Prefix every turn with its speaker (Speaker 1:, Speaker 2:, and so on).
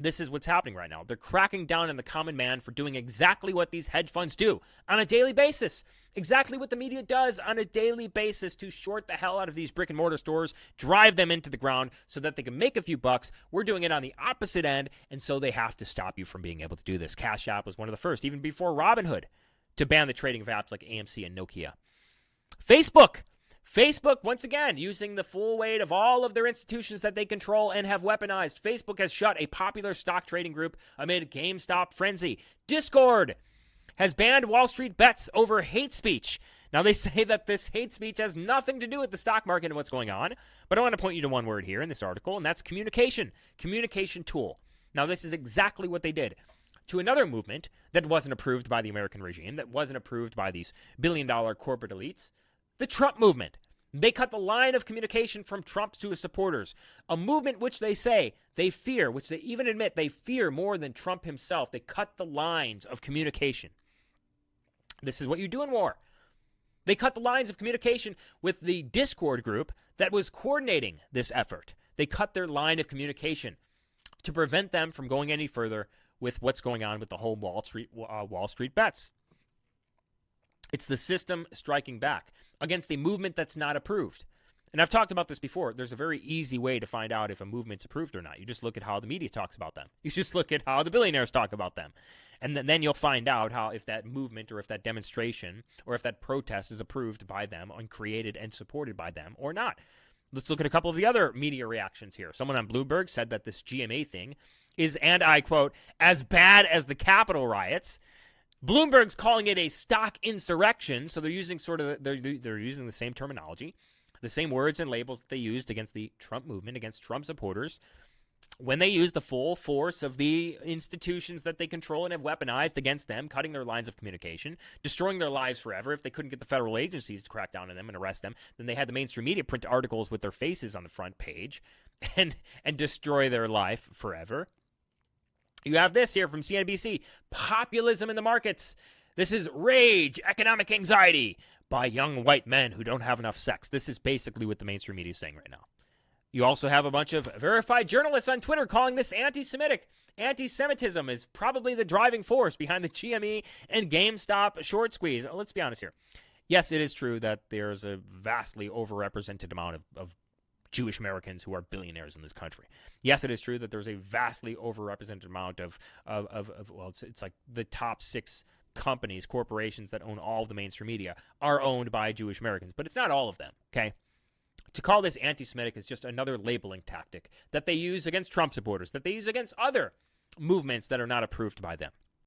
Speaker 1: This is what's happening right now. They're cracking down on the common man for doing exactly what these hedge funds do on a daily basis. Exactly what the media does on a daily basis to short the hell out of these brick and mortar stores, drive them into the ground so that they can make a few bucks. We're doing it on the opposite end, and so they have to stop you from being able to do this. Cash App was one of the first, even before Robinhood, to ban the trading of apps like AMC and Nokia. Facebook, once again, using the full weight of all of their institutions that they control and have weaponized. Facebook has shut a popular stock trading group amid GameStop frenzy. Discord has banned WallStreetBets over hate speech. Now, they say that this hate speech has nothing to do with the stock market and what's going on, but I want to point you to one word here in this article, and that's communication. Communication tool. Now, this is exactly what they did to another movement that wasn't approved by the American regime, that wasn't approved by these billion-dollar corporate elites. The Trump movement. They cut the line of communication from Trump to his supporters. A movement which they say they fear, which they even admit they fear more than Trump himself. They cut the lines of communication. This is what you do in war. They cut the lines of communication with the Discord group that was coordinating this effort. They cut their line of communication to prevent them from going any further with what's going on with the whole WallStreetBets. It's the system striking back against a movement that's not approved. And I've talked about this before. There's a very easy way to find out if a movement's approved or not. You just look at how the media talks about them. You just look at how the billionaires talk about them. And then you'll find out how if that movement or if that demonstration or if that protest is approved by them and created and supported by them or not. Let's look at a couple of the other media reactions here. Someone on Bloomberg said that this GMA thing is, and I quote, as bad as the Capitol riots. Bloomberg's calling it a stock insurrection, so they're using they're using the same terminology, the same words and labels that they used against the Trump movement, against Trump supporters, when they use the full force of the institutions that they control and have weaponized against them, cutting their lines of communication, destroying their lives forever. If they couldn't get the federal agencies to crack down on them and arrest them, then they had the mainstream media print articles with their faces on the front page and destroy their life forever. You have this here from CNBC. Populism in the markets. This is rage, economic anxiety by young white men who don't have enough sex. This is basically what the mainstream media is saying right now. You also have a bunch of verified journalists on Twitter calling this anti-Semitic. Anti-Semitism is probably the driving force behind the GME and GameStop short squeeze. Let's be honest here. Yes, it is true that there's a vastly overrepresented amount of Jewish Americans who are billionaires in this country. Yes, it is true that there's a vastly overrepresented amount of it's like the top 6 companies, corporations that own all of the mainstream media are owned by Jewish Americans, but it's not all of them, okay? To call this anti-Semitic is just another labeling tactic that they use against Trump supporters, that they use against other movements that are not approved by them.